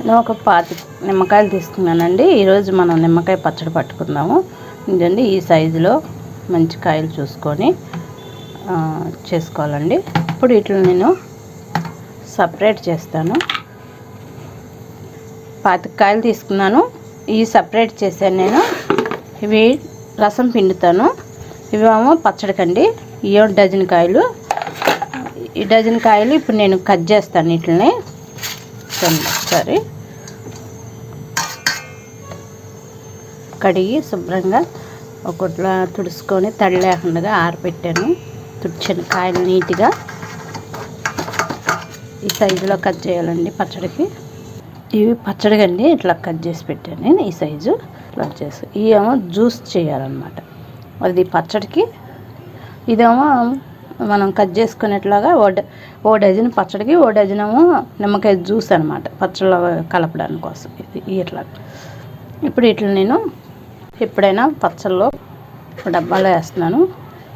నేను ఒక 25 నిమ్మకాయలు తీసుకున్నానండి. ఈరోజు మనం నిమ్మకాయ పచ్చడి పట్టుకుందాము. ఇదండి ఈ సైజులో మంచి కాయలు చూసుకొని చేసుకోవాలండి. ఇప్పుడు వీటిని నేను సపరేట్ చేస్తాను. 25 కాయలు తీసుకున్నాను. ఇవి సపరేట్ చేశాను నేను. ఇవి రసం పిండుతాను. ఇవేమో పచ్చడికండి. ఇవో డజన్ కాయలు. ఈ డజన్ కాయలు ఇప్పుడు నేను కట్ చేస్తాను. వీటిని ఒకసారి కడిగి శుభ్రంగా ఒకట్లా తుడుచుకొని తడి లేకుండా ఆరబెట్టాను. తుడిచిన కాయలు నీట్గా ఈ సైజులో కట్ చేయాలండి పచ్చడికి. ఇవి పచ్చడికండి ఇట్లా కట్ చేసి పెట్టాను నేను. ఈ సైజు కట్ చేసి ఇవేమో జ్యూస్ చేయాలన్నమాట. అది పచ్చడికి, ఇదేమో మనం కట్ చేసుకునేట్లాగా ఓ డజన్ పచ్చడికి, ఓ డజన్ ఏమో నిమ్మకాయ జ్యూస్ అనమాట పచ్చడిలో కలపడానికి కోసం. ఇది ఇట్లా. ఇప్పుడు ఇట్లా నేను ఎప్పుడైనా పచ్చళ్ళలో డబ్బాలో వేస్తున్నాను.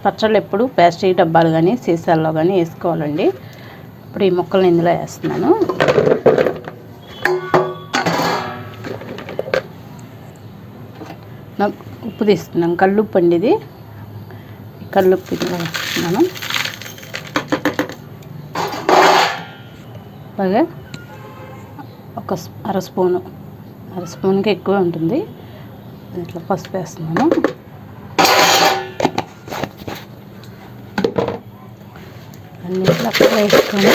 పచ్చళ్ళు ఎప్పుడు ప్లాస్టిక్ డబ్బాలు కానీ సీసాల్లో కానీ వేసుకోవాలండి. ఇప్పుడు ఈ ముక్కలను ఇందులో వేస్తున్నాను. నాకు ఉప్పు తీసుకున్నాను. కల్లుప్పు అండి ఇది. కల్లుప్పు ఇందులో వేస్తున్నాను. అలాగే ఒక అర స్పూన్కి ఎక్కువ ఉంటుంది. ఇట్లా పసుపు వేస్తున్నాను. అన్నీ ఇట్లా వేసుకొని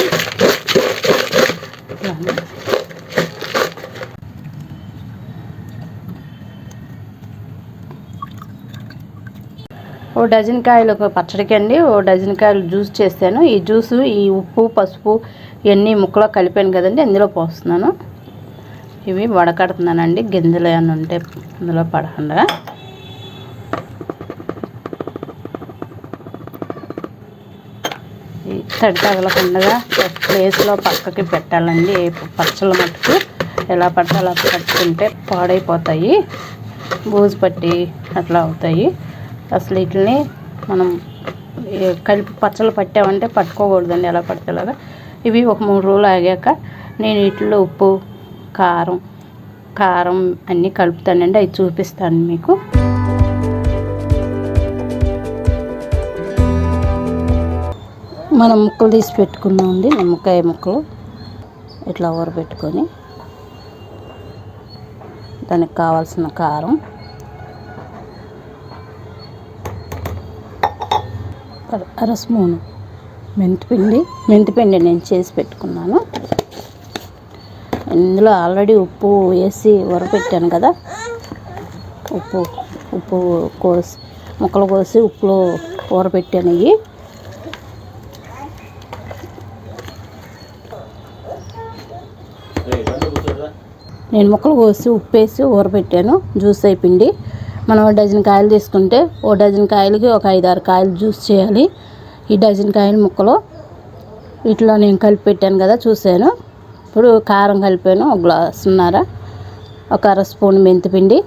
ఓ డజన్ కాయలు ఒక పచ్చడికి అండి. ఓ డజన్ కాయలు జ్యూస్ చేశాను. ఈ జ్యూసు ఈ ఉప్పు పసుపు ఇవన్నీ ముక్కలో కలిపాను కదండి, ఇందులో పోస్తున్నాను. ఇవి వడకడుతున్నానండి. గింజలు ఏమైనా ఉంటే ఇందులో పడకుండా. ఈ తడి తగలకుండా ప్లేస్లో పక్కకి పెట్టాలండి. పచ్చళ్ళ మట్టుకు ఎలా పడితే అలా పట్టుకుంటే పాడైపోతాయి, బూజు పట్టి అట్లా అవుతాయి. అసలు వీటిని మనం కలిపి పచ్చళ్ళు పట్టామంటే పట్టుకోకూడదండి ఎలా పడితే అలాగా. ఇవి ఒక 3 రోజులు ఆగాక నేను వీటిలో ఉప్పు కారం అన్నీ కలుపుతానండి. అవి చూపిస్తాను మీకు. మనం ముక్కలు తీసి పెట్టుకున్నామండి. నిమ్మకాయ ముక్కలు ఇట్లా ఊరబెట్టుకొని దానికి కావాల్సిన కారం, అర స్పూను మెంతిపిండి నేను చేసి పెట్టుకున్నాను. ఇందులో ఆల్రెడీ ఉప్పు వేసి ఊరపెట్టాను కదా. ఉప్పు కోసి ముక్కలు కోసి ఉప్పులో ఊరపెట్టాను. ఇవి నేను ముక్కలు కోసి ఉప్పు వేసి ఊరపెట్టాను. జ్యూస్ అయిపోయింది. మనం డజన్ కాయలు తీసుకుంటే ఓ డజన్ కాయలకి ఒక 5-6 కాయలు జ్యూస్ చేయాలి. ఈ డజన్ కాయల ముక్కలు వీటిలో నేను కలిపి పెట్టాను కదా, చూశాను. ఇప్పుడు కారం కలిపాను. ఒక గ్లాసున్నర, ఒక అర స్పూన్ మెంతిపిండి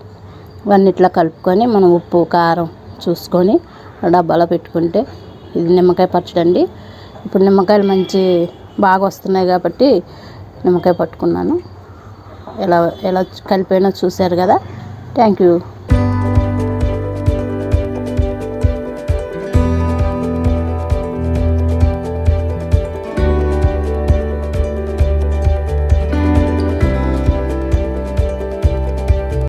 ఇవన్నీ ఇట్లా కలుపుకొని మనం ఉప్పు కారం చూసుకొని డబ్బాలో పెట్టుకుంటే ఇది నిమ్మకాయ పచ్చడి అండి. ఇప్పుడు నిమ్మకాయలు బాగా వస్తున్నాయి కాబట్టి నిమ్మకాయ పట్టుకున్నాను. ఎలా కలిపానో చూశారు కదా. Thank you.